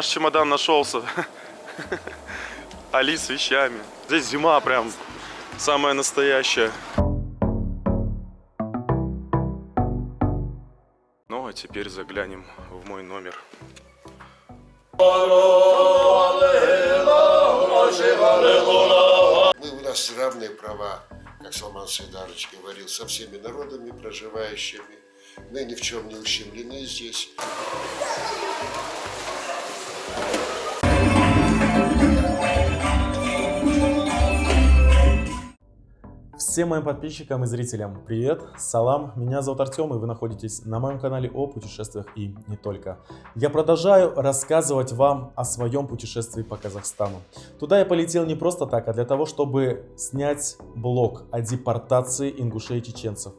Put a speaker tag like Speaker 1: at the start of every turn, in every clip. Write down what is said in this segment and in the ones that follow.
Speaker 1: Наш чемодан нашелся. Али с вещами. Здесь зима прям самая настоящая. Ну а теперь заглянем в мой номер.
Speaker 2: У нас равные права, как Салман Сайдарович говорил, со всеми народами проживающими. Мы ни в чем не ущемлены здесь.
Speaker 3: Всем моим подписчикам и зрителям привет, салам, меня зовут Артем, и вы находитесь на моем канале о путешествиях и не только. Я продолжаю рассказывать вам о своем путешествии по Казахстану. Туда я полетел не просто так, а для того, чтобы снять блог о депортации ингушей и чеченцев,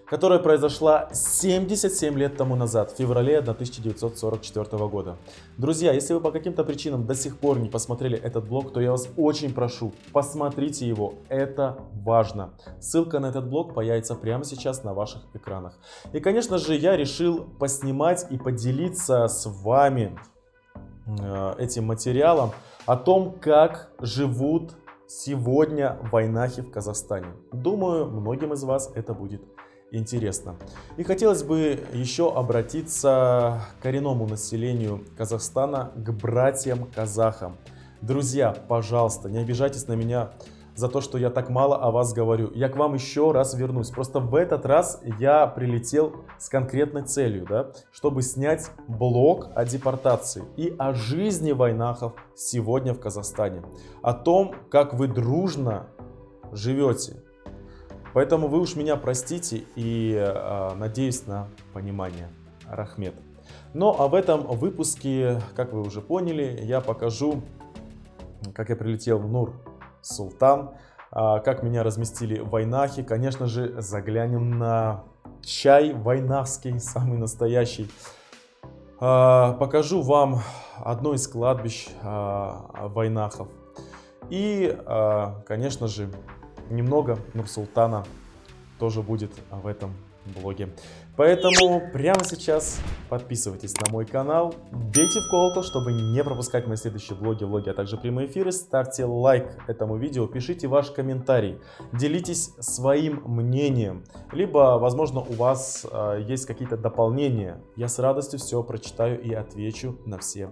Speaker 3: которая произошла 77 лет тому назад, в феврале 1944 года. Друзья, если вы по каким-то причинам до сих пор не посмотрели этот блог, то я вас очень прошу, посмотрите его, это важно. Ссылка на этот блог появится прямо сейчас на ваших экранах. И, конечно же, я решил поснимать и поделиться с вами этим материалом о том, как живут сегодня вайнахи в Казахстане. Думаю, многим из вас это будет интересно. И хотелось бы еще обратиться к коренному населению Казахстана, к братьям-казахам. Друзья, пожалуйста, не обижайтесь на меня за то, что я так мало о вас говорю. Я к вам еще раз вернусь. Просто в этот раз я прилетел с конкретной целью, чтобы снять блог о депортации и о жизни вайнахов сегодня в Казахстане. О том, как вы дружно живете. Поэтому вы уж меня простите и надеюсь на понимание. Рахмет. Ну а в этом выпуске, как вы уже поняли, я покажу, как я прилетел в Нур-Султан, как меня разместили вайнахи. Конечно же, заглянем на чай вайнахский, самый настоящий. Покажу вам одно из кладбищ вайнахов. И, конечно же, немного Нур-Султана тоже будет в этом блоге. Поэтому прямо сейчас подписывайтесь на мой канал, бейте в колокол, чтобы не пропускать мои следующие влоги, а также прямые эфиры. Ставьте лайк этому видео, пишите ваш комментарий, делитесь своим мнением. Либо, возможно, у вас есть какие-то дополнения. Я с радостью все прочитаю и отвечу на все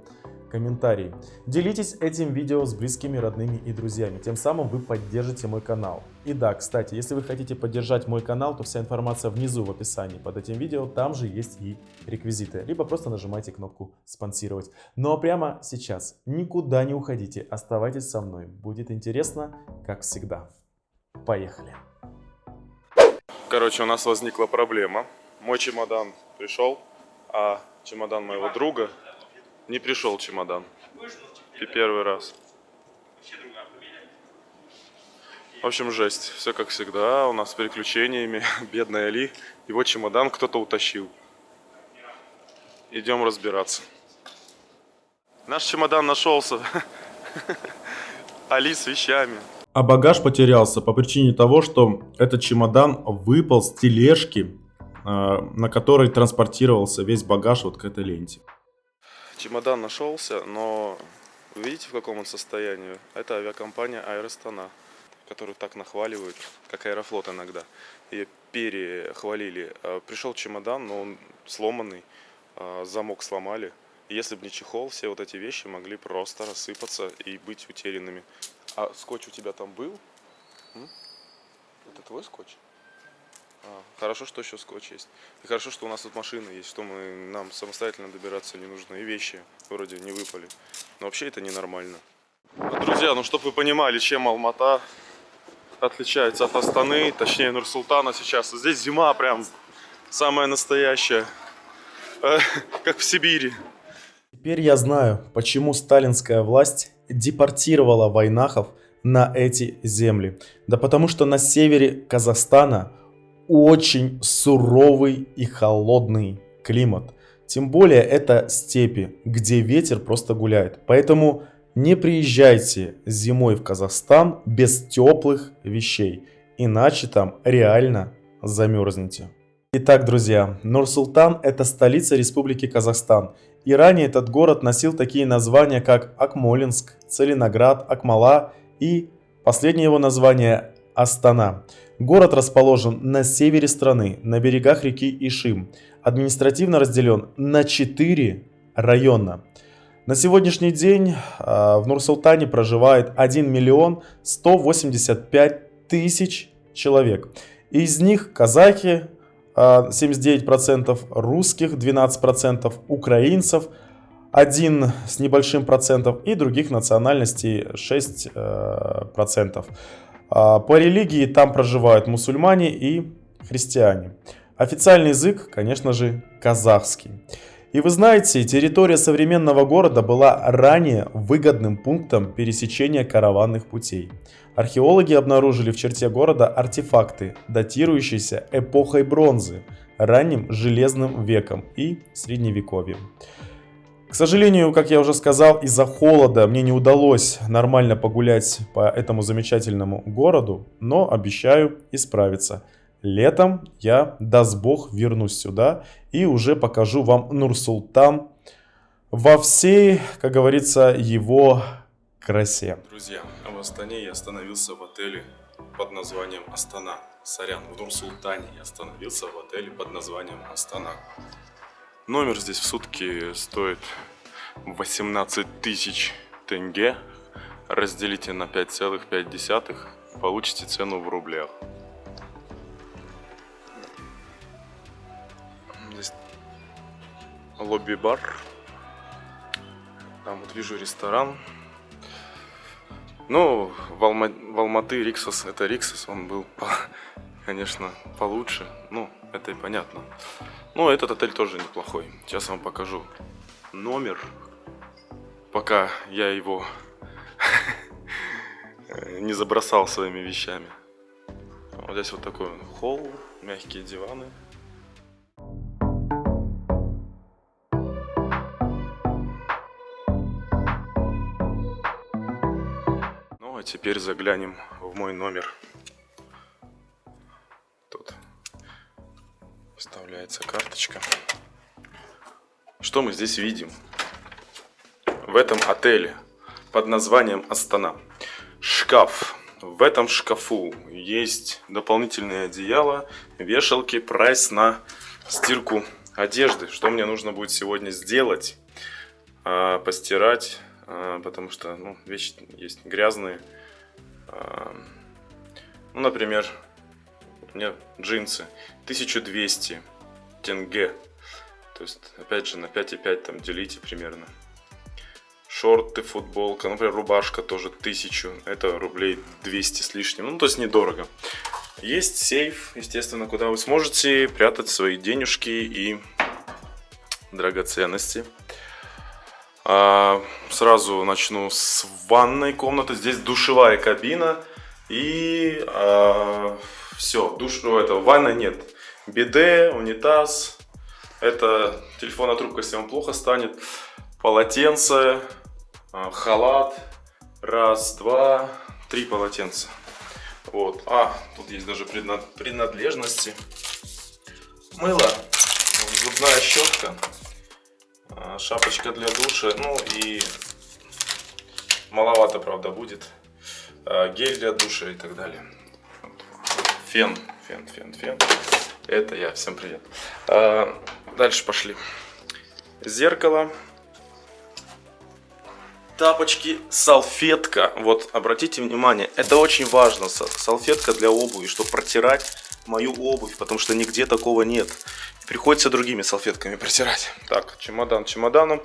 Speaker 3: комментарии. Делитесь этим видео с близкими, родными и друзьями. Тем самым вы поддержите мой канал. И да, кстати, если вы хотите поддержать мой канал, то вся информация внизу в описании под этим видео. Там же есть и реквизиты. Либо просто нажимайте кнопку «Спонсировать». Ну а прямо сейчас никуда не уходите. Оставайтесь со мной. Будет интересно, как всегда. Поехали.
Speaker 1: Короче, у нас возникла проблема. Мой чемодан пришел, а чемодан моего друга не пришел чемодан. И первый раз. В общем, жесть. Все как всегда. У нас с переключениями. Бедный Али. Его чемодан кто-то утащил. Идем разбираться. Наш чемодан нашелся. Али с вещами.
Speaker 3: А багаж потерялся по причине того, что этот чемодан выпал с тележки, на которой транспортировался весь багаж вот к этой ленте.
Speaker 1: Чемодан нашелся, но видите, в каком он состоянии? Это авиакомпания Air Astana, которую так нахваливают, как Аэрофлот иногда. Ее перехвалили. Пришел чемодан, но он сломанный, замок сломали. И если бы не чехол, все вот эти вещи могли просто рассыпаться и быть утерянными. А скотч у тебя там был? Это твой скотч? Хорошо, что еще скотч есть. И хорошо, что у нас тут машина есть, что нам самостоятельно добираться не нужно. И вещи вроде не выпали. Но вообще это ненормально. Друзья, ну чтобы вы понимали, чем Алмата отличается от Астаны, точнее Нур-Султана сейчас. Здесь зима прям самая настоящая, как в Сибири.
Speaker 3: Теперь я знаю, почему сталинская власть депортировала вайнахов на эти земли. Да потому что на севере Казахстана очень суровый и холодный климат. Тем более это степи, где ветер просто гуляет. Поэтому не приезжайте зимой в Казахстан без теплых вещей. Иначе там реально замерзнете. Итак, друзья, Нур-Султан – это столица Республики Казахстан. И ранее этот город носил такие названия, как Акмолинск, Целиноград, Акмола и последнее его название – Астана. Город расположен на севере страны, на берегах реки Ишим. Административно разделен на 4 района. На сегодняшний день в Нур-Султане проживает 1 миллион 185 тысяч человек. Из них казахи 79%, русских 12%, украинцев 1 с небольшим процентов и других национальностей 6%. По религии там проживают мусульмане и христиане. Официальный язык, конечно же, казахский. И вы знаете, территория современного города была ранее выгодным пунктом пересечения караванных путей. Археологи обнаружили в черте города артефакты, датирующиеся эпохой бронзы, ранним железным веком и средневековьем. К сожалению, как я уже сказал, из-за холода мне не удалось нормально погулять по этому замечательному городу, но обещаю исправиться. Летом я, даст Бог, вернусь сюда и уже покажу вам Нур-Султан во всей, как говорится, его красе.
Speaker 1: Друзья, в Астане я остановился в отеле под названием Астана. Сорян, в Нур-Султане я остановился в отеле под названием Астана. Номер здесь в сутки стоит 18 тысяч тенге. Разделите на 5,5, получите цену в рублях. Здесь лобби-бар. Там вот вижу ресторан. Ну, в Алматы Риксос, это Риксос, он был, конечно, получше. Ну, это и понятно. Но этот отель тоже неплохой. Сейчас вам покажу номер, пока я его не забросал своими вещами. Вот здесь вот такой холл, мягкие диваны. Ну, а теперь заглянем в мой номер. Тут вставляется карточка. Что мы здесь видим? В этом отеле под названием Астана шкаф. В этом шкафу есть дополнительные одеяла, вешалки, прайс на стирку одежды. Что мне нужно будет сегодня сделать? Постирать, потому что вещи есть грязные. Ну, например, у меня джинсы 1200 тенге. То есть, опять же, на 5,5 там делите примерно. Шорты, футболка, например, рубашка тоже 1000. Это рублей 200 с лишним. Ну, то есть, недорого. Есть сейф, естественно, куда вы сможете прятать свои денежки и драгоценности. Сразу начну с ванной комнаты. Здесь душевая кабина. И все, ванны нет. Биде, унитаз. Это телефонная трубка, если вам плохо станет. Полотенце, халат. 1, 2, 3 полотенца. Вот. Тут есть даже принадлежности. Мыло, зубная щетка, шапочка для душа. Ну и маловато, правда, будет. Гель для душа и так далее. Фен. Это я. Всем привет. Дальше пошли. Зеркало. Тапочки, салфетка. Вот, обратите внимание, это очень важно. Салфетка для обуви, чтобы протирать мою обувь, потому что нигде такого нет. Приходится другими салфетками протирать. Так, чемодан чемоданом.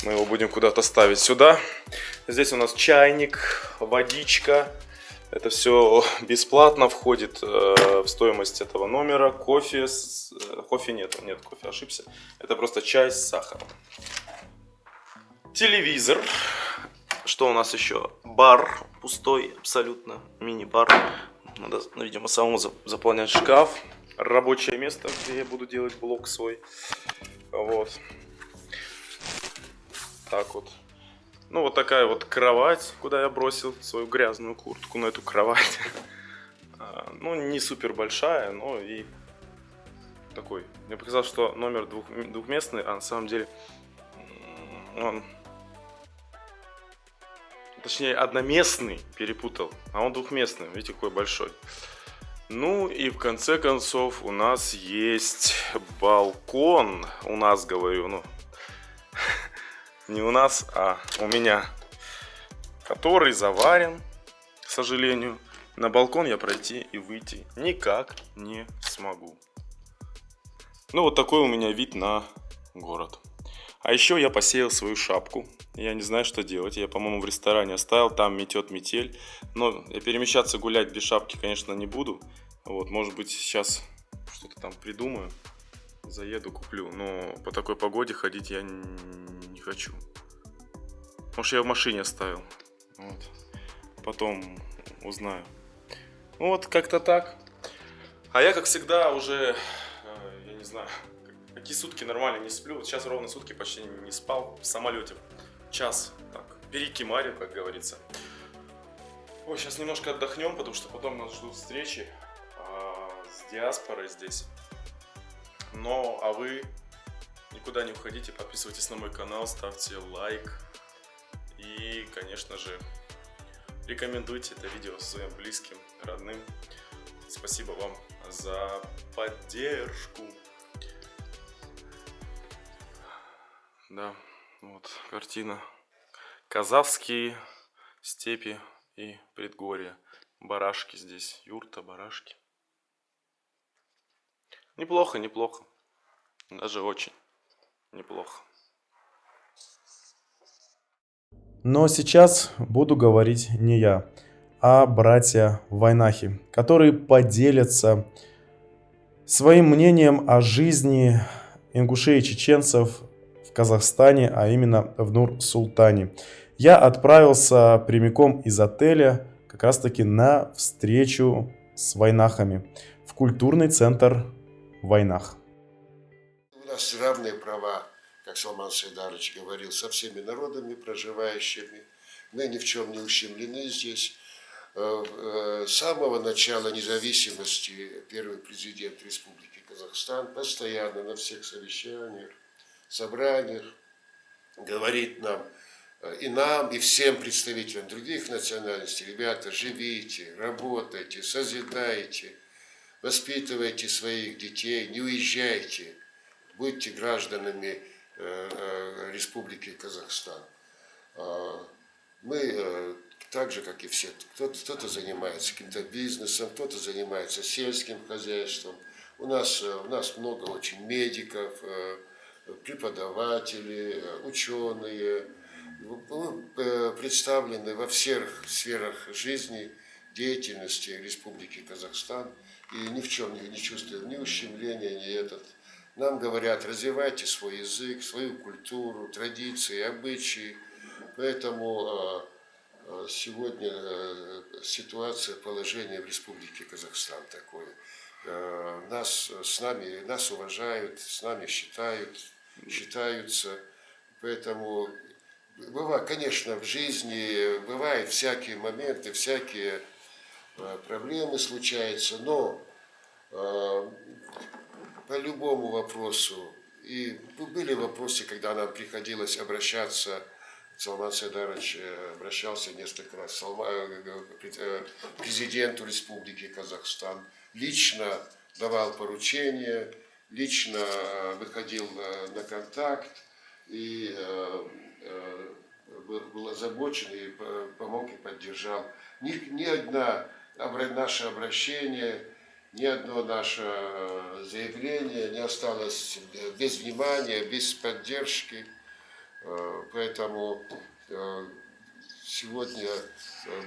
Speaker 1: Мы его будем куда-то ставить сюда. Здесь у нас чайник, водичка. Это все бесплатно входит в стоимость этого номера. Кофе. Кофе нет, кофе ошибся. Это просто чай с сахаром. Телевизор. Что у нас еще? Бар пустой, абсолютно. Мини-бар. Надо, видимо, самому заполнять шкаф. Рабочее место, где я буду делать блог свой. Вот. Так вот. Ну, вот такая вот кровать, куда я бросил свою грязную куртку на эту кровать. Ну, не супер большая, но и такой. Мне показалось, что номер двухместный, а на самом деле он... Точнее, одноместный перепутал, а он двухместный. Видите, какой большой. Ну и в конце концов у нас есть балкон. У нас, говорю, ну... Не у нас, а у меня. Который заварен, к сожалению. На балкон я пройти и выйти никак не смогу. Ну вот такой у меня вид на город. А еще я посеял свою шапку. Я не знаю, что делать. Я, по-моему, в ресторане оставил. Там метет метель. Но я перемещаться, гулять без шапки, конечно, не буду. Вот, может быть, сейчас что-то там придумаю. Заеду, куплю. Но по такой погоде ходить я не хочу. Может, я в машине оставил. Вот. Потом узнаю. Вот, как-то так. А я, как всегда, уже, я не знаю, какие сутки нормально не сплю. Вот сейчас ровно сутки почти не спал в самолете. Час, так, перекимарил, как говорится. Ой, сейчас немножко отдохнем, потому что потом нас ждут встречи с диаспорой здесь. Но, а вы никуда не уходите, подписывайтесь на мой канал, ставьте лайк. И, конечно же, рекомендуйте это видео своим близким, родным. Спасибо вам за поддержку. Да, вот картина. Казахские степи и предгорья. Барашки здесь, юрта, барашки. Неплохо, неплохо. Даже очень неплохо.
Speaker 3: Но сейчас буду говорить не я, а братья Вайнахи, которые поделятся своим мнением о жизни ингушей и чеченцев в Казахстане, а именно в Нур-Султане. Я отправился прямиком из отеля как раз таки на встречу с вайнахами в культурный центр Вайнах.
Speaker 2: У нас равные права, как Салман Сайдарович говорил, со всеми народами проживающими. Мы ни в чем не ущемлены здесь. С самого начала независимости первый президент Республики Казахстан постоянно на всех совещаниях, собраниях говорит нам, и всем представителям других национальностей: ребята, живите, работайте, созидайте, воспитывайте своих детей, не уезжайте, будьте гражданами Республики Казахстан. Мы так же, как и все, кто-то занимается каким-то бизнесом, кто-то занимается сельским хозяйством. У нас много очень медиков, преподавателей, ученые. Мы представлены во всех сферах жизни, деятельности Республики Казахстан. И ни в чем не чувствуем ни ущемления, ни этот. Нам говорят: развивайте свой язык, свою культуру, традиции, обычаи. Поэтому сегодня ситуация, положение в Республике Казахстан такое. Нас уважают, с нами считаются. Поэтому, конечно, в жизни бывают всякие моменты, всякие проблемы случаются, но по любому вопросу, и были вопросы, когда нам приходилось обращаться, Салман Сайдарович обращался несколько раз к президенту Республики Казахстан, лично давал поручения, лично выходил на контакт и был озабочен и помог и поддержал. Ни одно наше обращение, ни одно наше заявление не осталось без внимания, без поддержки. Поэтому сегодня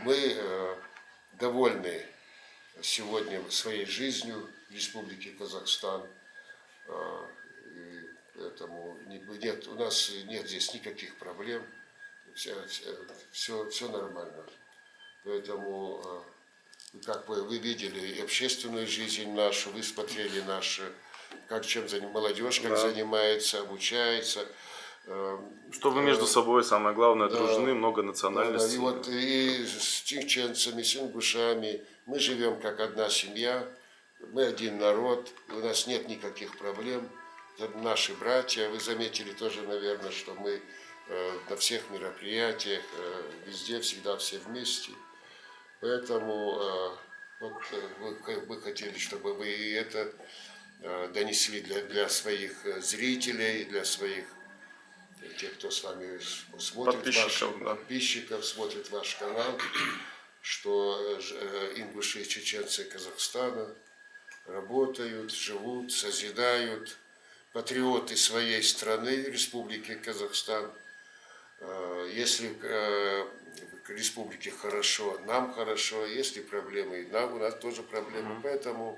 Speaker 2: мы довольны сегодня своей жизнью в Республике Казахстан. И поэтому у нас нет здесь никаких проблем. Все нормально. Поэтому, как вы видели и общественную жизнь нашу, вы смотрели наши, чем молодежь как занимается, обучается.
Speaker 1: Чтобы между собой, самое главное, дружны, много национальностей.
Speaker 2: И вот и с чеченцами, с ингушами мы живем как одна семья. Мы один народ, у нас нет никаких проблем. Это наши братья. Вы заметили тоже, наверное, что мы на всех мероприятиях, везде, всегда все вместе. Поэтому мы хотели, чтобы вы и это донесли для своих зрителей, для своих тех, кто с вами смотрит, подписчиков, смотрит ваш канал, что ингуши и чеченцы Казахстана работают, живут, созидают, патриоты своей страны, Республики Казахстан. Если республике хорошо, нам хорошо, если проблемы, у нас тоже проблемы, поэтому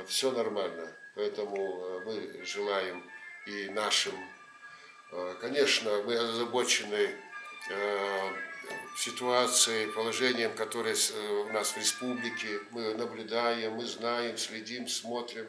Speaker 2: все нормально. Поэтому мы желаем и нашим, конечно, мы озабочены ситуацией, положением, которое у нас в республике, мы наблюдаем, мы знаем, следим, смотрим.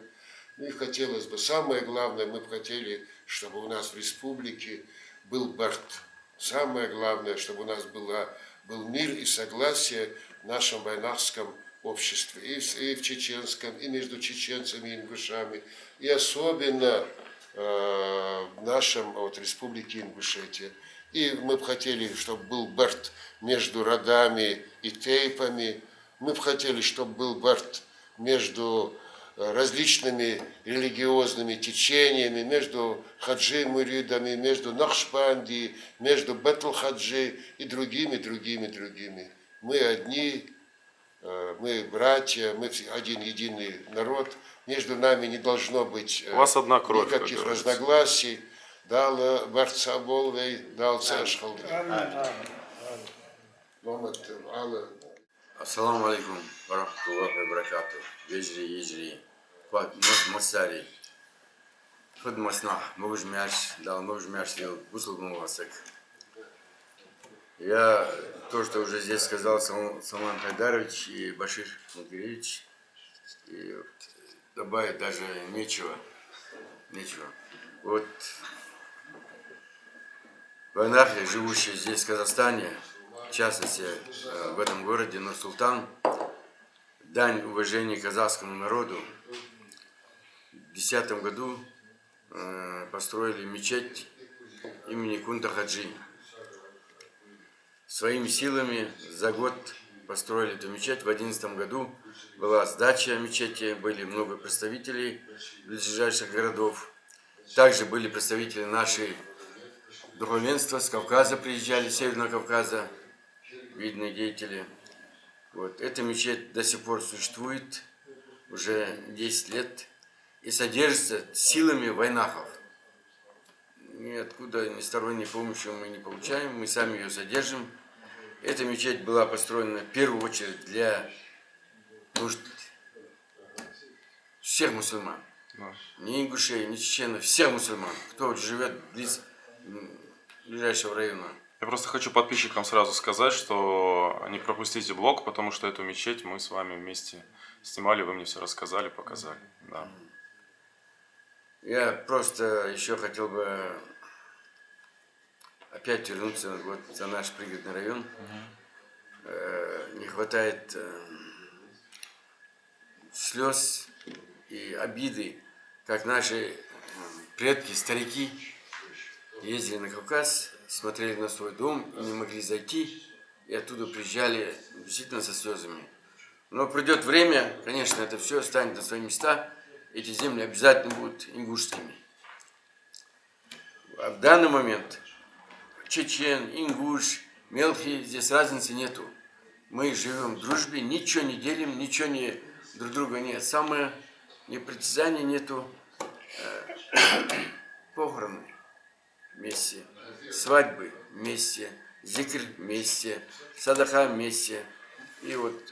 Speaker 2: Ну и хотелось бы, самое главное, мы бы хотели, чтобы у нас в республике был барт. Самое главное, чтобы у нас был мир и согласие в нашем вайнахском обществе, и в чеченском, и между чеченцами и ингушами, и особенно в нашем республике Ингушетия. И мы бы хотели, чтобы был барт между родами и тейпами, мы бы хотели, чтобы был барт между различными религиозными течениями, между хаджи-муридами, между Нахшбанди, между Бетл-хаджи и другими. Мы одни, мы братья, мы один единый народ, между нами не должно быть
Speaker 1: У вас одна кровь,
Speaker 2: никаких разногласий. Дал Барца Болвей, дал Цашхалды.
Speaker 4: Ассаламу алейкум, варахматуллахи ва баракату. Ежри, Масари. Фуд Масна, Мужмяш, Бусулгумасек. Я то, что уже здесь сказал Салман Хайдарович и Башир Мугиревич, и добавить даже нечего. Вот вайнахи, живущие здесь, в Казахстане, в частности, в этом городе Нур-Султан, дань уважения казахскому народу. В 2010 году построили мечеть имени Кунта Хаджи. Своими силами за год построили эту мечеть. В 2011 году была сдача мечети, были много представителей ближайших городов. Также были представители нашей духовенства с Кавказа, приезжали, с Северного Кавказа, видные деятели. Вот. Эта мечеть до сих пор существует уже 10 лет и содержится силами вайнахов. Ниоткуда, ни сторонней помощи мы не получаем, мы сами ее содержим. Эта мечеть была построена в первую очередь для нужд всех мусульман. Ни ингушей, ни чеченцев, всех мусульман, кто живет близ ближайшего района.
Speaker 1: Я просто хочу подписчикам сразу сказать, что не пропустите блог, потому что эту мечеть мы с вами вместе снимали, вы мне все рассказали, показали. Да.
Speaker 4: Я просто еще хотел бы опять вернуться вот за наш пригородный район. Не хватает слез и обиды, как наши предки, старики ездили на Кавказ, смотрели на свой дом и не могли зайти, и оттуда приезжали действительно со слезами. Но придет время, конечно, это все станет на свои места, эти земли обязательно будут ингушскими. А в данный момент чечен, ингуш, мелкий, здесь разницы нету. Мы живем в дружбе, ничего не делим, ничего друг друга нет. Самое непритязания нету. Похороны вместе, свадьбы вместе, зикр вместе, садаха вместе. И вот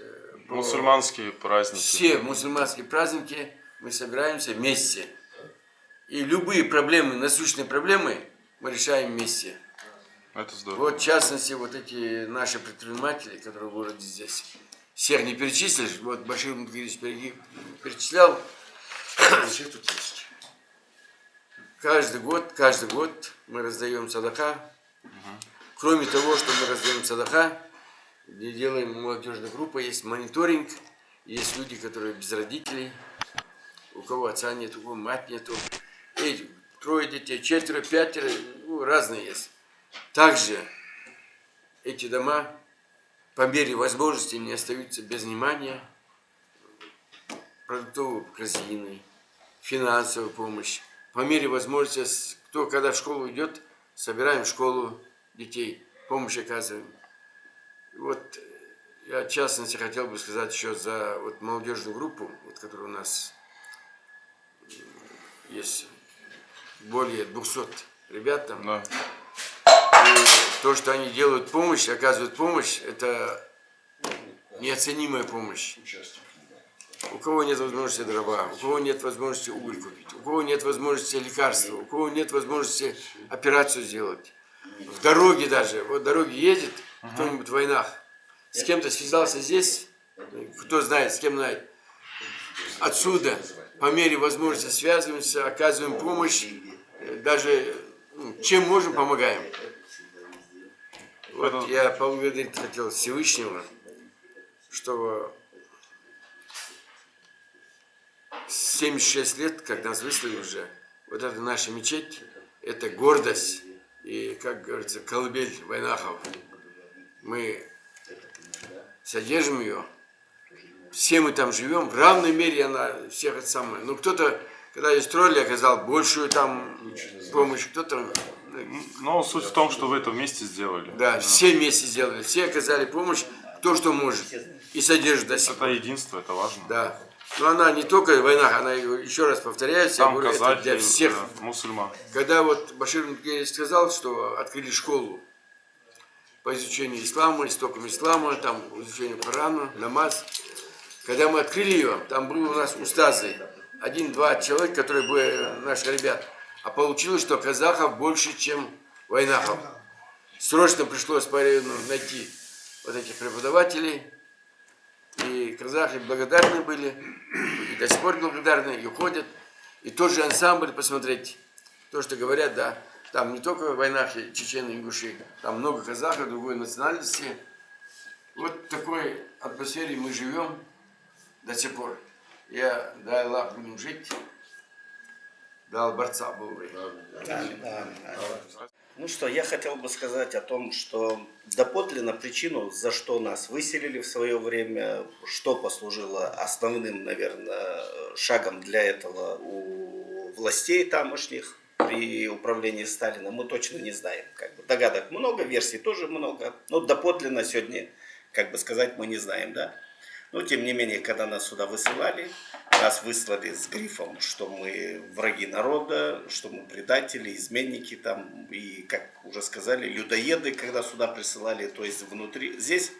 Speaker 1: Мусульманские праздники.
Speaker 4: Все мусульманские праздники мы собираемся вместе. И любые проблемы, насущные проблемы мы решаем вместе.
Speaker 1: Это здорово.
Speaker 4: Вот в частности, вот эти наши предприниматели, которые в городе здесь, всех не перечислишь, вот Башир Мугиревич перечислял.
Speaker 2: Все тут есть.
Speaker 4: Каждый год мы раздаем садаха. Кроме того, что мы раздаем садаха, где делаем молодежная группа, есть мониторинг Есть люди, которые без родителей, у кого отца нет, у кого мать нету. И 3 детей, 4, 5, ну, разные есть. Также эти дома по мере возможности не остаются без внимания. Продуктовой корзины, финансовая помощь. По мере возможности, кто когда в школу идет, собираем в школу детей, помощь оказываем. Вот я, в частности, хотел бы сказать еще за вот молодежную группу, вот, которая у нас есть более 200 ребят там.
Speaker 1: Да.
Speaker 4: И то, что они делают помощь, оказывают помощь, это неоценимая помощь. У кого нет возможности дрова, у кого нет возможности уголь купить, у кого нет возможности лекарства, у кого нет возможности операцию сделать. В дороге даже, вот дороге едет кто-нибудь в войнах, с кем-то связался здесь, кто знает, с кем знает. Отсюда по мере возможности связываемся, оказываем помощь, даже чем можем, помогаем. Вот я поблагодарить хотел Всевышнего, что 76 лет, как нас выслали уже, вот это наша мечеть, это гордость и, как говорится, колыбель вайнахов. Мы содержим ее, все мы там живем, в равной мере она всех это самое. Ну, кто-то, когда ее строили, оказал большую там помощь, кто-то...
Speaker 1: Но суть в том, что вы это вместе сделали.
Speaker 4: Да, все вместе сделали, все оказали помощь, кто что может, и содержит до сих пор.
Speaker 1: Это единство, это важно.
Speaker 4: Да. Но она не только в войнах, она, еще раз повторяюсь, я
Speaker 1: Там
Speaker 4: говорю,
Speaker 1: казахи,
Speaker 4: это для всех.
Speaker 1: да, мусульман.
Speaker 4: Когда вот Башир Микелевич сказал, что открыли школу по изучению ислама, истокам ислама, там изучению Корана, намаз. Когда мы открыли ее, там были у нас устазы, 1-2 человека, которые были наши ребята. А получилось, что казахов больше, чем войнахов. Срочно пришлось найти вот этих преподавателей. И казахи благодарны были, и до сих пор благодарны, и уходят. И тот же ансамбль посмотреть, то, что говорят, да, там не только войнахи, чечены, ингуши, там много казахов, другой национальности. Вот в такой атмосфере мы живем до сих пор. Я, дай Аллах, будем жить, дал борца был бы.
Speaker 5: Ну что, я хотел бы сказать о том, что доподлинно причину, за что нас выселили в свое время, что послужило основным, наверное, шагом для этого у властей тамошних при управлении Сталина, мы точно не знаем. Как бы догадок много, версий тоже много, но доподлинно сегодня, как бы сказать, мы не знаем, да. Но тем не менее, когда нас сюда высылали, нас выслали с грифом, что мы враги народа, что мы предатели, изменники там, и, как уже сказали, людоеды, когда сюда присылали, то есть внутри. Здесь,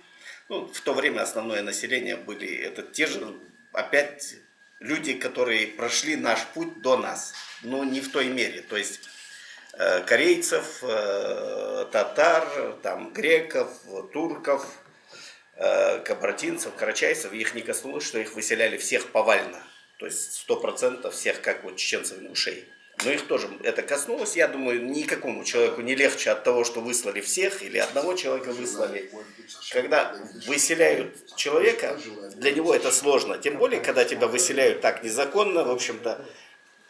Speaker 5: ну, в то время основное население были это те же, опять, люди, которые прошли наш путь до нас, но не в той мере, то есть корейцев, татар, там, греков, турков, кабардинцев, карачайцев, их не коснулось, что их выселяли всех повально. То есть 100% всех, как вот чеченцев и ингушей. Но их тоже это коснулось. Я думаю, никакому человеку не легче от того, что выслали всех или одного человека выслали. Когда выселяют человека, для него это сложно. Тем более, когда тебя выселяют так незаконно, в общем-то,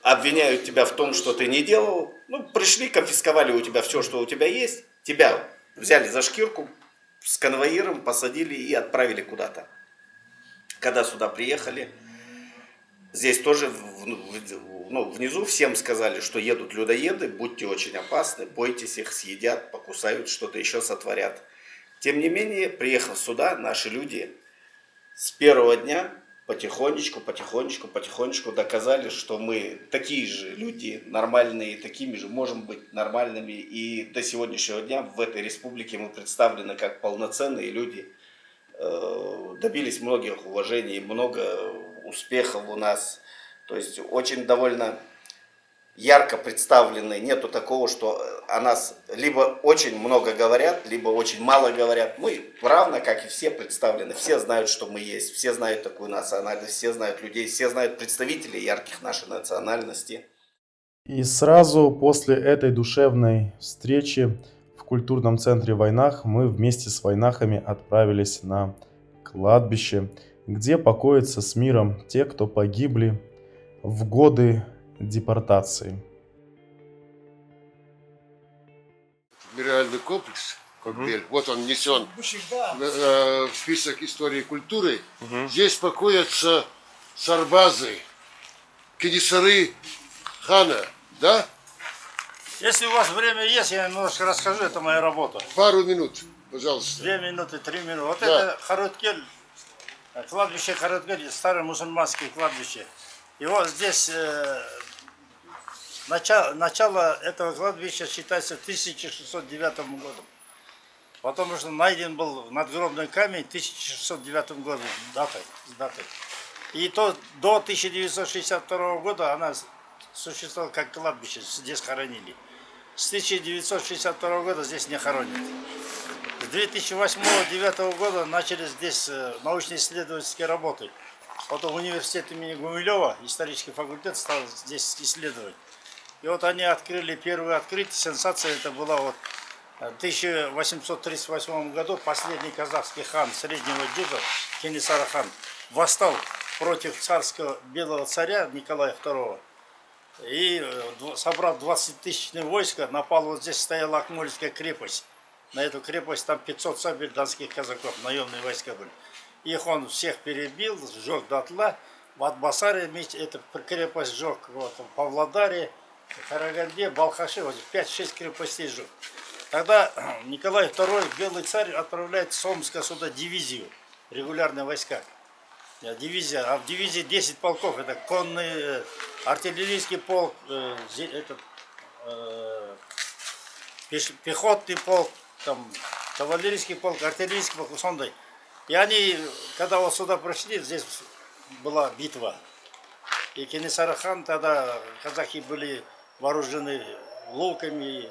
Speaker 5: обвиняют тебя в том, что ты не делал. Ну, пришли, конфисковали у тебя все, что у тебя есть. Тебя взяли за шкирку, с конвоиром посадили и отправили куда-то. Когда сюда приехали, здесь тоже внизу всем сказали, что едут людоеды, будьте очень опасны, бойтесь их, съедят, покусают, что-то еще сотворят. Тем не менее, приехав сюда, наши люди с первого дня потихонечку доказали, что мы такие же люди, нормальные, такими же можем быть нормальными. И до сегодняшнего дня в этой республике мы представлены как полноценные люди. Добились многих уважений, много успехов у нас. То есть очень довольно ярко представлены. Нету такого, что о нас либо очень много говорят, либо очень мало говорят. Мы равно, как и все, представлены. Все знают, что мы есть. Все знают такую национальность. Все знают людей. Все знают представителей ярких нашей национальности.
Speaker 3: И сразу после этой душевной встречи в культурном центре Войнах мы вместе с войнахами отправились на кладбище, где покоятся с миром те, кто погибли в годы депортации.
Speaker 2: Мемориальный комплекс Кокбель, вот он внесен в список истории и культуры. Здесь покоятся сарбазы, Кенесары хана, да?
Speaker 6: Если у вас время есть, я немножко расскажу, это моя работа.
Speaker 2: Пару минут, пожалуйста.
Speaker 6: 2 минуты, 3 минуты. Вот
Speaker 2: Да.
Speaker 6: это Харуткель, кладбище Харуткель, старое мусульманское кладбище. И вот здесь начало этого кладбища считается 1609 годом. Потому что найден был надгробный камень в 1609 году с датой. И то до 1962 года она существовала как кладбище, здесь хоронили. С 1962 года здесь не хоронят. С 2008-2009 года начали здесь научно-исследовательские работы. Потом университет имени Гумилева, исторический факультет, стал здесь исследовать. И вот они открыли первое открытие. Сенсация это была вот в 1838 году последний казахский хан Среднего Джуза, Кенесары хан, восстал против царского белого царя Николая II. И, собрав 20-тысячное войско, напал, вот здесь стояла Акмольская крепость. На эту крепость там 500 сабель донских казаков, наемные войска были. Их он всех перебил, сжег дотла. В Атбасаре эту крепость сжег, вот, в Павлодаре, Караганде, Балхаше, вот 5-6 крепостей сжег. Тогда Николай II, белый царь, отправляет с Омска сюда дивизию, регулярные войска. Дивизия, а в дивизии 10 полков, это конный, артиллерийский полк, пехотный полк, там, кавалерийский полк, артиллерийский полк, сондай. И они, когда вот сюда пришли, здесь была битва. И Кенесары хан, тогда казахи были вооружены луками,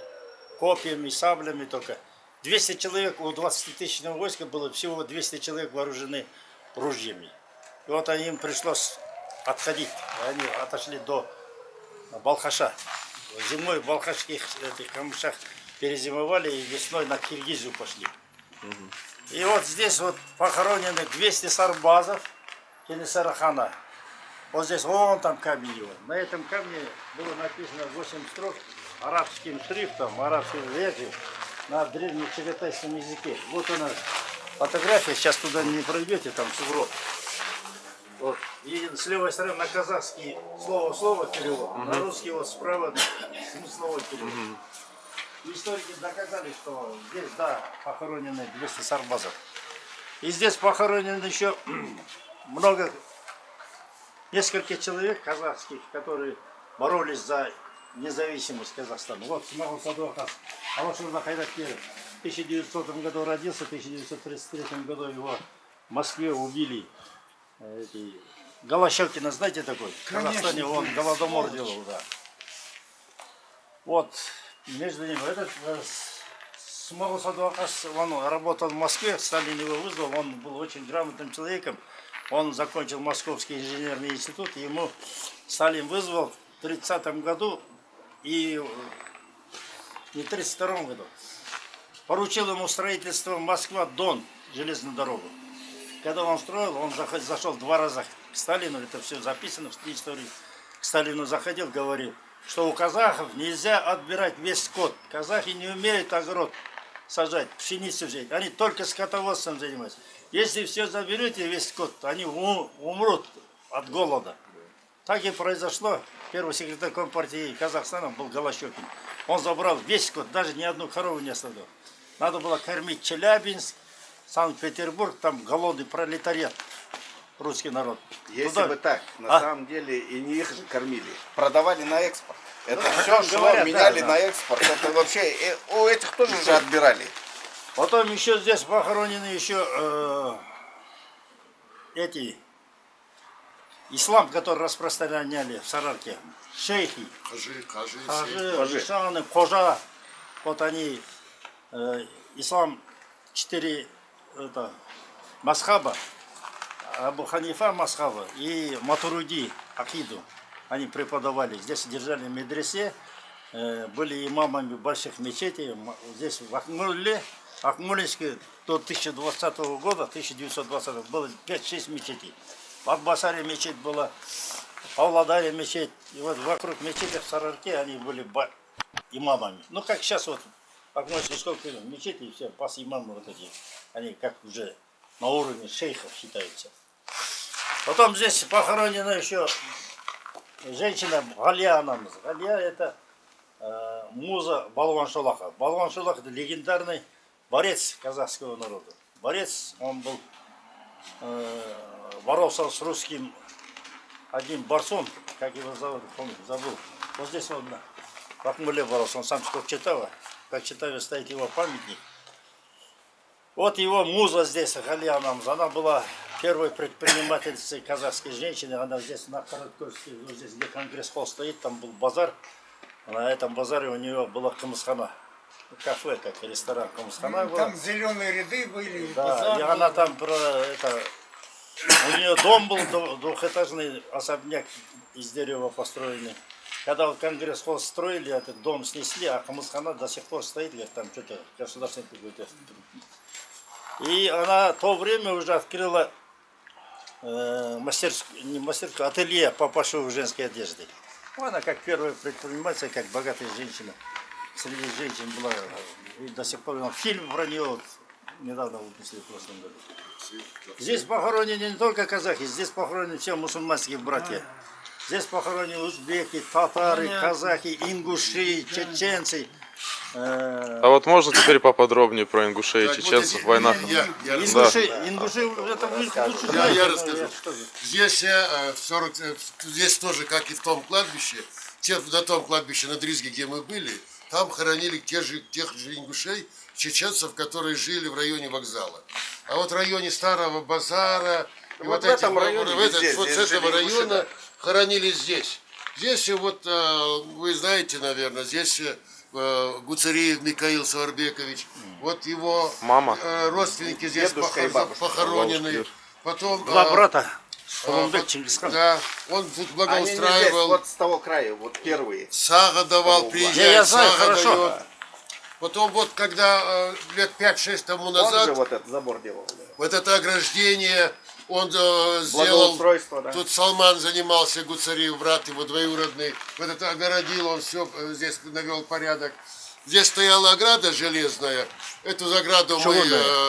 Speaker 6: копьями, саблями только. 200 человек, у 20-тысячного войска было всего 200 человек вооружены ружьями. И вот им пришлось отходить. Они отошли до Балхаша. Зимой в балхашских камышах перезимовали и весной на Киргизию пошли. И вот здесь вот похоронены 200 сарбазов Кенесары хана. Вот здесь, вон там камень его. На этом камне было написано 8 строк арабским шрифтом, арабским языком на древнечагатайском языке. Вот она фотография, сейчас туда не пройдете, там сугроб. Вот. И с левой стороны на казахский слово в слово перевод, на русский вот справа смысловой перевод. Историки доказали, что здесь, да, похоронены 200 сарбазов. И здесь похоронено еще много, несколько человек казахских, которые боролись за независимость Казахстана. Вот Смағұл Садуақас, Алашорда Хайраткеров. В 1900 году родился, в 1933 году его в Москве убили. Голощекина, знаете такой? В Казахстане он голодомор делал, да. Вот, между ними, этот Смағұл Садуақас, он работал в Москве, Сталин его вызвал, он был очень грамотным человеком. Он закончил Московский инженерный институт, и ему Сталин вызвал в 1930 году и не в 1932 году. Поручил ему строительство Москва-Дон, железную дорогу. Когда он строил, он зашел 2 раза к Сталину, это все записано в истории. К Сталину заходил, говорил, что у казахов нельзя отбирать весь скот. Казахи не умеют огород сажать, пшеницу взять. Они только скотоводством занимаются. Если все заберете, весь скот, они умрут от голода. Так и произошло. Первый секретарь Компартии Казахстана был Голощекин. Он забрал весь скот, даже ни одну корову не оставил. Надо было кормить Челябинск, Санкт-Петербург, там голодный пролетариат, русский народ.
Speaker 5: Если
Speaker 6: Туда...
Speaker 5: бы так, на самом деле и не их кормили, продавали на экспорт. Это все шло,
Speaker 6: говорят,
Speaker 5: меняли
Speaker 6: да.
Speaker 5: на экспорт. Это вообще у этих тоже же отбирали.
Speaker 6: Потом еще здесь похоронены еще эти ислам, который распространяли в Сарарке, шейхи, хажи, шаны, кожа. Вот они, ислам 4 масхаба, Абу Ханифа масхаба и Матуриди акиду. Они преподавали. Здесь держали медресе, были имамами больших мечетей. Здесь в Акмулле Акмолинске до 1920 года было 5-6 мечетей. В Акбасаре мечеть была, в Павлодаре мечеть. И вот вокруг мечети в Сарарке они были имамами. Ну, как сейчас вот, в Акмолинске сколько мечетей, все, пас-имамы вот эти. Они как уже на уровне шейхов считаются. Потом здесь похоронена еще женщина Галия Анамыз. Галия это муза Балуан Шолаха. Балуан Шолах это легендарный борец казахского народа. Борец, он был, боролся с русским одним борцом, как его зовут, помню, забыл. Вот здесь он в Акмуле боролся, он сам с Кокчетава. В Кокчетаве стоит его памятник. Вот его муза здесь, Галия Анамыз, она была первой предпринимательницей казахской женщины. Она здесь на Караткольской, вот здесь, где конгресс-холл стоит, там был базар. На этом базаре у нее была камысхана. Кафе, как ресторан камысхана была.
Speaker 7: Там зеленые ряды были.
Speaker 6: Да,
Speaker 7: базар
Speaker 6: и
Speaker 7: был.
Speaker 6: она там у нее дом был двухэтажный особняк из дерева построенный. Когда вот конгресс-холл строили, этот дом снесли, а камысхана до сих пор стоит, говорит, там что-то государственный какой-то. И она в то время уже открыла мастерскую, ателье по пошиву женской одежды. Она как первая предприниматель, как богатая женщина. Среди женщин была, и до сих пор фильм про нее вот, недавно выпустили в прошлом году. Здесь похоронены не только казахи, здесь похоронены все мусульманские братья. Здесь похоронены узбеки, татары, казахи, ингуши, чеченцы.
Speaker 1: А вот можно теперь поподробнее про ингушей и чеченцев в войнах?
Speaker 6: Ингуши, это лучше.
Speaker 2: Я расскажу. Здесь тоже, как и в том кладбище, на том кладбище на Дризге, где мы были, там хоронили тех же ингушей, чеченцев, которые жили в районе вокзала. А вот в районе Старого базара, и вот с этого района хоронили здесь. Здесь вот, вы знаете, наверное, здесь Гуцериев Михаил Саварбекович, вот его
Speaker 1: мама,
Speaker 2: родственники здесь похоронены. Потом
Speaker 6: Два брата. Сулумбек, Чингисхан.
Speaker 2: Да, он тут благоустраивал.
Speaker 5: Вот с того края, вот первые.
Speaker 2: Сага давал, приезжает,
Speaker 6: я знаю,
Speaker 2: Сага
Speaker 6: хорошо.
Speaker 2: дает. Потом вот, когда лет 5-6 тому
Speaker 5: Он же
Speaker 2: назад,
Speaker 5: вот этот забор делал. Да.
Speaker 2: вот это ограждение он сделал.
Speaker 5: Благоустройство, да.
Speaker 2: Тут Салман занимался, Гуцариев, брат его двоюродный. Вот это огородил, он все здесь навел порядок. Здесь стояла ограда железная. Эту ограду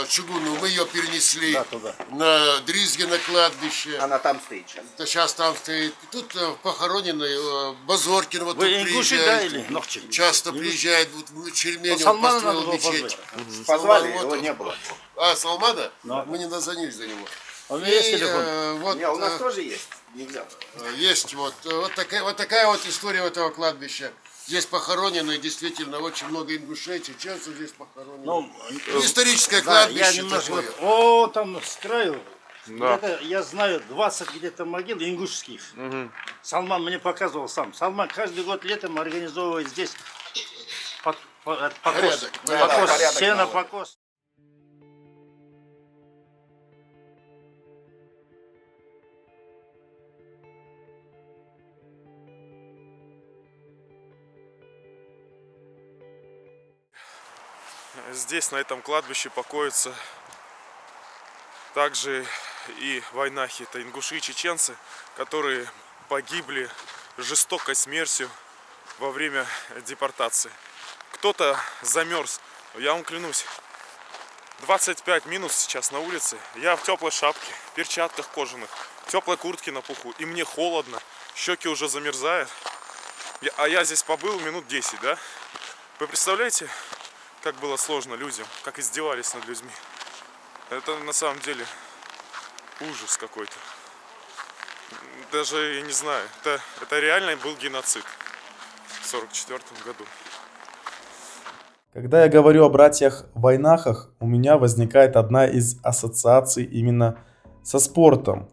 Speaker 2: чугунную, мы ее перенесли на Дризге, на кладбище.
Speaker 5: Она там стоит сейчас.
Speaker 2: Сейчас там стоит. Тут похоронены Базоркин. Вот
Speaker 6: Вы
Speaker 2: тут
Speaker 6: ингуши, да, или Нохчи?
Speaker 2: часто приезжает, вот в Чермени он
Speaker 6: Салмана надо
Speaker 2: построил
Speaker 6: было
Speaker 2: мечеть.
Speaker 5: Позвали,
Speaker 2: Вот
Speaker 5: его
Speaker 2: он.
Speaker 5: не было.
Speaker 2: А, Салмана?
Speaker 6: Да.
Speaker 2: Мы не дозвонились до него.
Speaker 6: У меня есть телефон.
Speaker 2: Вот,
Speaker 5: Не, у нас тоже есть. Не взял.
Speaker 2: есть вот такая вот история этого кладбища. Здесь похоронены действительно очень много ингушей, чеченцев здесь похоронено.
Speaker 6: Ну,
Speaker 2: историческое
Speaker 6: да,
Speaker 2: кладбище
Speaker 6: я немножко...
Speaker 2: такое.
Speaker 6: О, там с краю.
Speaker 1: Да.
Speaker 6: Где-то, я знаю, 20 где-то могил ингушских. Салман мне показывал сам. Салман каждый год летом организовывает здесь покос.
Speaker 2: Порядок.
Speaker 6: Покос, сено, покос.
Speaker 1: Здесь, на этом кладбище, покоятся также и войнахи, это ингуши и чеченцы, которые погибли жестокой смертью во время депортации. Кто-то замерз, я вам клянусь, 25 минус сейчас на улице, я в теплой шапке, перчатках кожаных, теплой куртке на пуху, и мне холодно, щеки уже замерзают, а я здесь побыл минут 10, да? Вы представляете, как было сложно людям, как издевались над людьми? Это на самом деле ужас какой-то. Даже, я не знаю, это реально был геноцид в 1944 году.
Speaker 3: Когда я говорю о братьях-войнахах, у меня возникает одна из ассоциаций именно со спортом.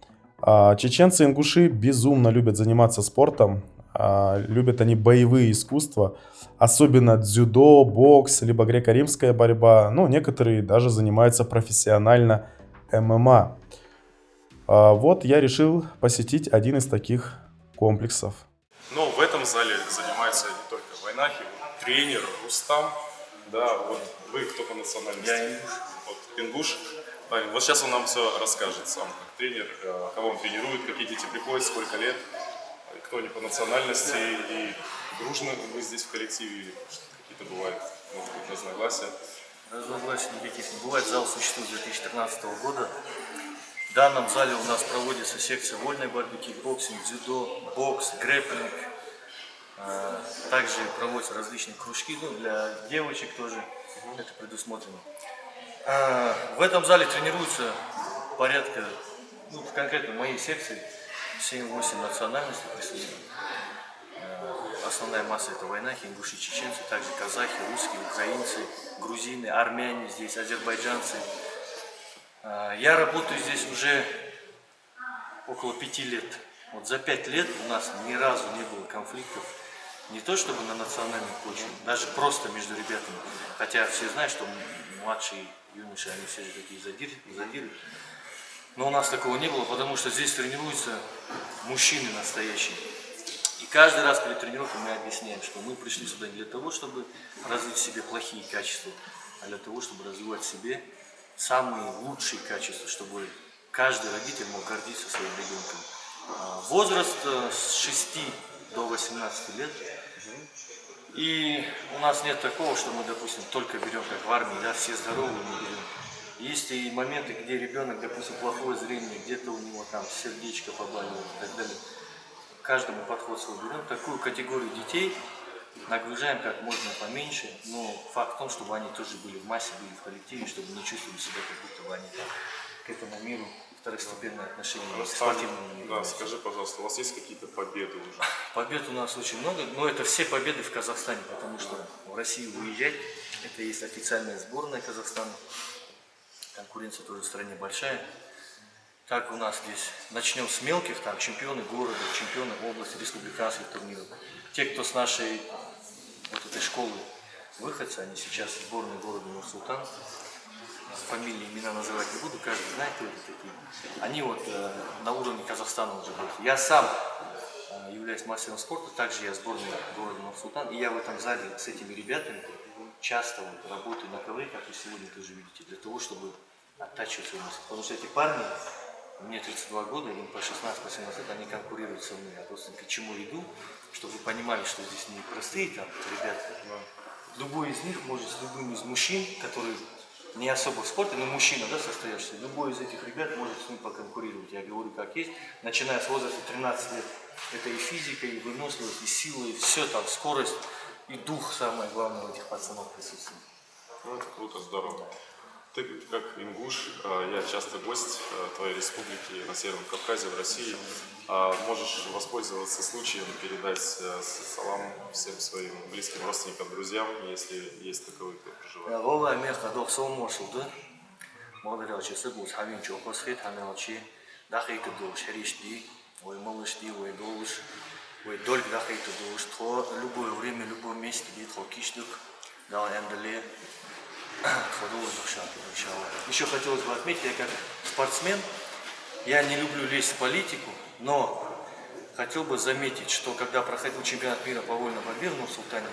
Speaker 3: Чеченцы и ингуши безумно любят заниматься спортом. Любят они боевые искусства, особенно дзюдо, бокс, либо греко-римская борьба. Ну, некоторые даже занимаются профессионально ММА. Вот я решил посетить один из таких комплексов.
Speaker 1: Но в этом зале занимаются не только войнахи. Тренер Рустам Да, вот вы кто по национальности?
Speaker 7: Я ингуш.
Speaker 1: Вот, ингуш. Правильно. Вот сейчас он нам все расскажет сам, как тренер, кого он тренирует, какие дети приходят, сколько лет, кто они по национальности, и дружно мы здесь в коллективе, или какие-то бывают, может быть, разногласия.
Speaker 7: Разногласий никаких не бывает. Зал существует с 2013 года. В данном зале у нас проводится секция вольной борьбы, кикбоксинг, дзюдо, бокс, грэпплинг. Также проводятся различные кружки, ну, для девочек тоже это предусмотрено. В этом зале тренируются порядка, ну, конкретно в моей секции, 7-8 национальностей присутствует. Основная масса это войнахи, ингуши, чеченцы, также казахи, русские, украинцы, грузины, армяне здесь, азербайджанцы. Я работаю здесь уже около 5 лет. Вот за 5 лет у нас ни разу не было конфликтов, не то чтобы на национальной почве, даже просто между ребятами. Хотя все знают, что младшие юноши, они все же такие задиры. Но у нас такого не было, потому что здесь тренируются мужчины настоящие. И каждый раз перед тренировкой мы объясняем, что мы пришли сюда не для того, чтобы развить в себе плохие качества, а для того, чтобы развивать в себе самые лучшие качества, чтобы каждый родитель мог гордиться своим ребенком. Возраст с 6 до 18 лет. И у нас нет такого, что мы, допустим, только берем, как в армии, да, все здоровые мы берем. Есть и моменты, где ребенок, допустим, плохое зрение, где-то у него там сердечко побаливает и так далее. Каждому подход свой берем. Такую категорию детей нагружаем как можно поменьше, но факт в том, чтобы они тоже были в массе, были в коллективе, чтобы не чувствовали себя, как будто бы они там к этому миру второстепенное отношение к спортивному миру.
Speaker 1: Да, скажи, пожалуйста, у вас есть какие-то победы уже?
Speaker 7: Побед у нас очень много, но это все победы в Казахстане, потому что в Россию выезжать, это есть официальная сборная Казахстана, конкуренция тоже в стране большая. Так у нас здесь, начнем с мелких, там чемпионы города, чемпионы области, республиканских турниров. Те, кто с нашей вот этой школы выходцы, они сейчас в сборной города Нур-Султан. Фамилии, имена называть не буду, каждый знает, кто это такие. Они вот на уровне Казахстана уже будут. Я сам являюсь мастером спорта, также я сборной города Нур-Султан. И я в этом зале с этими ребятами часто вот работаю на ковре, как вы сегодня тоже видите, для того, чтобы оттачивать свою мысль. Потому что эти парни, мне 32 года, им по 16-17 лет, они конкурируют со мной. Я просто к чему иду, чтобы вы понимали, что здесь не простые там ребята. Любой из них может с любым из мужчин, который не особо в спорте, но мужчина, да, состоящийся, любой из этих ребят может с ним поконкурировать. Я говорю, как есть, начиная с возраста 13 лет. Это и физика, и выносливость, и сила, и все там, скорость, и дух, самое главное, у этих пацанов присутствует.
Speaker 1: Ну, это круто, здорово. Ты как ингуш, я часто гость твоей республики на Северном Кавказе, в России. Можешь воспользоваться случаем, передать салам всем своим близким родственникам, друзьям, если есть таковые, кто проживает.
Speaker 7: Вова место до солмошулды. Благодаря часы был хавин чокосхит, хамелчи, дахейка душ, херишти, ой малышти, ой долуш, ой дольк дахейка душ. То любое время, любое месте, где хокиштук, дал эндале. Еще хотелось бы отметить, я как спортсмен, я не люблю лезть в политику, но хотел бы заметить, что когда проходил чемпионат мира по вольной борьбе в Нур-Султане,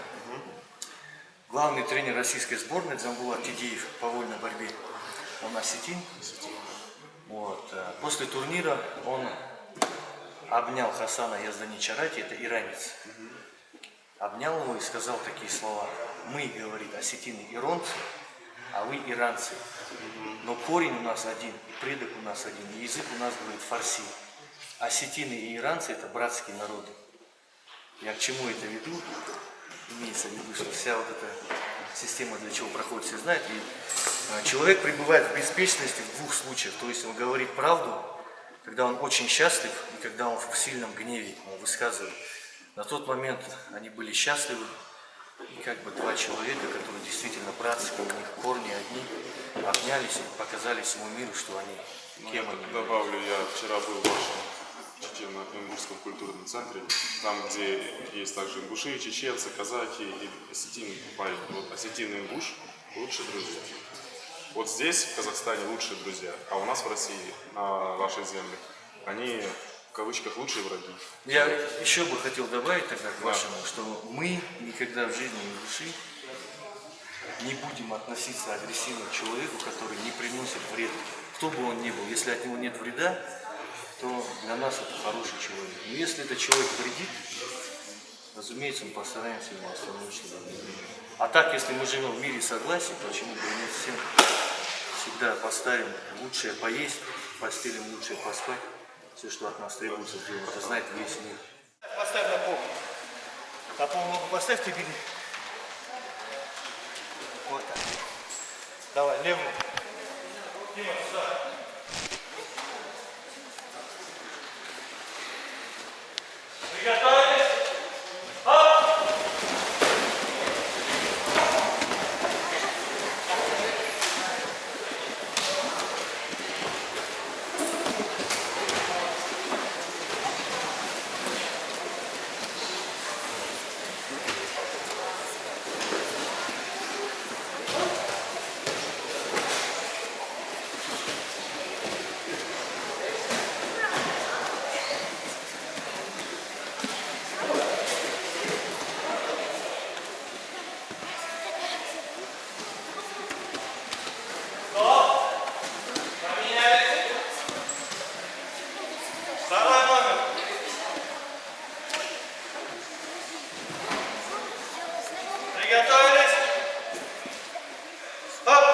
Speaker 7: главный тренер российской сборной Дзамбулат Тидеев по вольной борьбе, он осетин. Вот. После турнира он обнял Хасана Яздани Чарати, это иранец. Обнял его и сказал такие слова: мы, говорит, осетины иронцы, а вы иранцы. Но корень у нас один, и предок у нас один, и язык у нас, говорит, фарси. Осетины и иранцы – это братские народы. Я к чему это веду? Имеется в виду, что вся вот эта система для чего проходит, все знают. И человек пребывает в беспечности в двух случаях. То есть он говорит правду, когда он очень счастлив, и когда он в сильном гневе, он высказывает. На тот момент они были счастливы, и как бы два человека, которые действительно братские, у них корни одни, обнялись и показали всему миру, что они, кем они.
Speaker 1: Добавлю, я вчера был в вашем чечено-ингушском культурном центре, там, где есть также ингуши, чеченцы, казахи и осетины. Вот осетин и ингуш лучшие друзья. Вот здесь, в Казахстане, лучшие друзья, а у нас в России, на вашей земле, они, в кавычках, лучшие враги.
Speaker 7: Я еще бы хотел добавить тогда к вашему, что мы никогда в жизни ингуши не будем относиться агрессивно к человеку, который не приносит вред. Кто бы он ни был, если от него нет вреда, то для нас это хороший человек. Но если этот человек вредит, разумеется, мы постараемся его остановить. А так, если мы живем в мире согласия, почему бы и не всем всегда поставим лучшее поесть, постелим лучшее поспать, все, что от нас требуется сделать, это знает весь мир.
Speaker 6: Поставь на пол. На пол ногу поставь, ты бери. Вот так. Давай, левую. Дима, сюда. Приготовились. Оп! Второй номер. Приготовились. Стоп.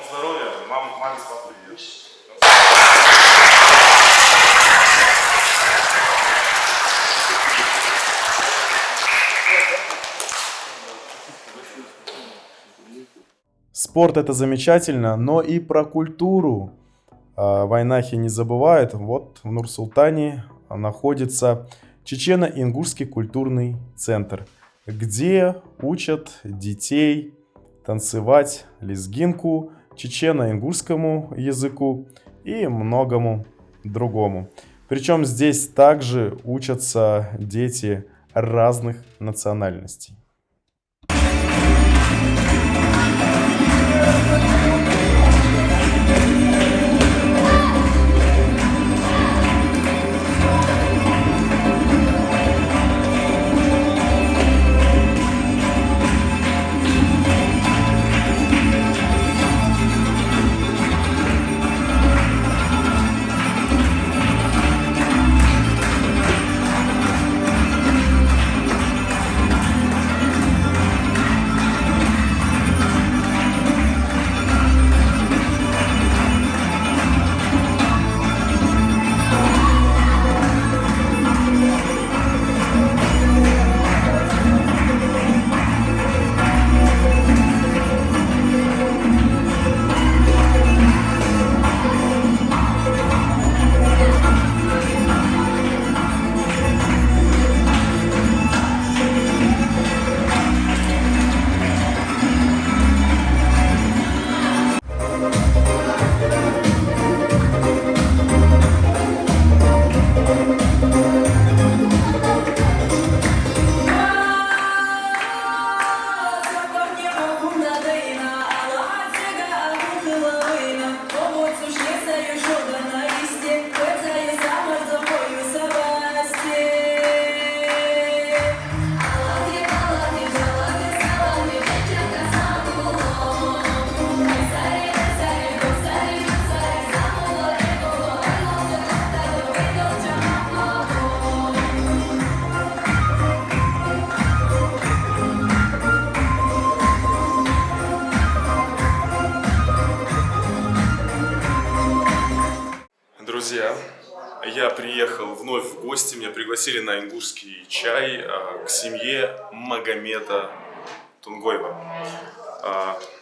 Speaker 1: Здоровья, маме с папой привет.
Speaker 3: Спорт это замечательно, но и про культуру вайнахи не забывают. Вот в Нур-Султане находится Чечено-Ингушский культурный центр, где учат детей танцевать лезгинку, чечено-ингушскому языку и многому другому. Причем здесь также учатся дети разных национальностей.
Speaker 1: Друзья, я приехал вновь в гости, меня пригласили на ингушский чай к семье Магомета Тунгоева.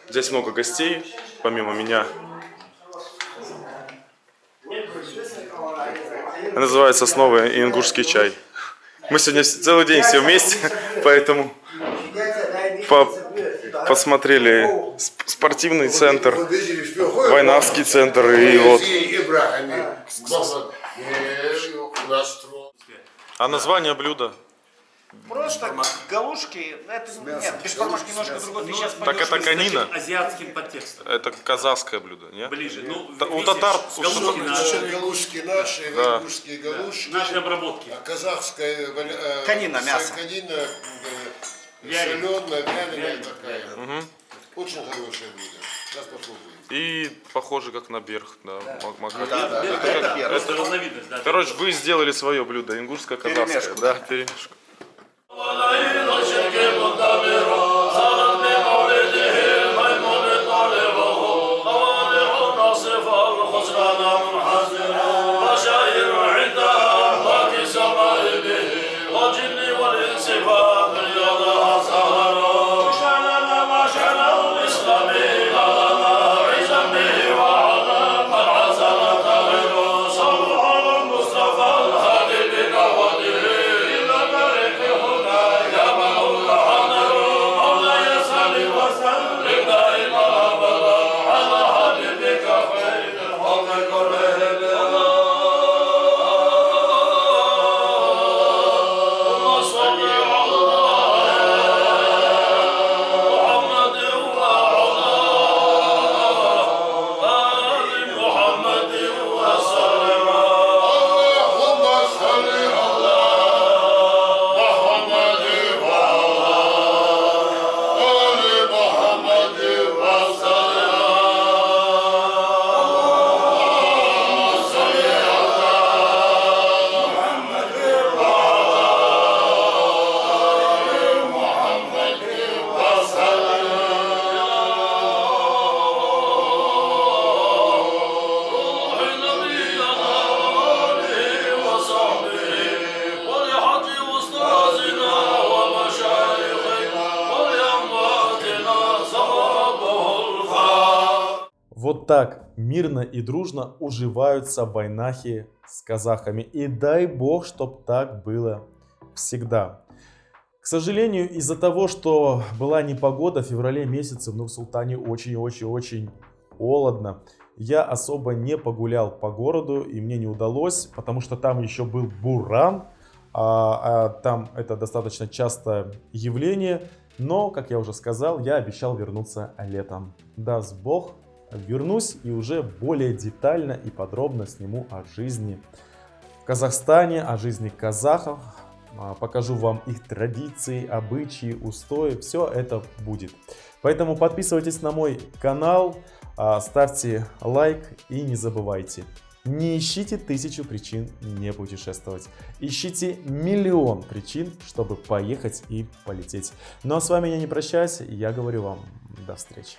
Speaker 1: Здесь много гостей, помимо меня. Называется «Сосновый ингушский чай». Мы сегодня целый день все вместе, поэтому посмотрели спортивный центр, вайнавский центр и вот. А название блюда?
Speaker 5: Просто галушки, это нет, бешбармак немножко другой. Ты сейчас
Speaker 1: Так это конина?
Speaker 7: Азиатским подтекстом.
Speaker 1: Это казахское блюдо, нет?
Speaker 7: Ближе. Ну,
Speaker 1: У
Speaker 7: вместе
Speaker 1: татар-
Speaker 7: с галушки
Speaker 2: Наши галушки наши,
Speaker 1: Да.
Speaker 2: русские галушки.
Speaker 7: нашей обработки.
Speaker 2: А казахская
Speaker 5: Конина, мясо.
Speaker 2: конина
Speaker 7: Вяленая.
Speaker 2: соленая, вяленая такая. Очень хорошее блюдо. Сейчас попробуем.
Speaker 1: И похоже как на берх, да. макароны.
Speaker 5: это
Speaker 7: Просто разновидность, да.
Speaker 1: Короче, вы сделали свое блюдо, ингушско-казахское.
Speaker 5: Перемешку.
Speaker 1: Да, перемешку.
Speaker 3: Вот так мирно и дружно уживаются вайнахи с казахами. И дай бог, чтоб так было всегда. К сожалению, из-за того, что была непогода, в феврале месяце в Нур-Султане очень-очень-очень холодно. Я особо не погулял по городу, и мне не удалось, потому что там еще был буран. Там это достаточно частое явление. Но, как я уже сказал, я обещал вернуться летом. Даст бог, вернусь и уже более детально и подробно сниму о жизни в Казахстане, о жизни казахов. Покажу вам их традиции, обычаи, устои. Все это будет. Поэтому подписывайтесь на мой канал, ставьте лайк и не забывайте. Не ищите 1000 причин не путешествовать. Ищите миллион причин, чтобы поехать и полететь. Ну а с вами я не прощаюсь. Я говорю вам до встречи.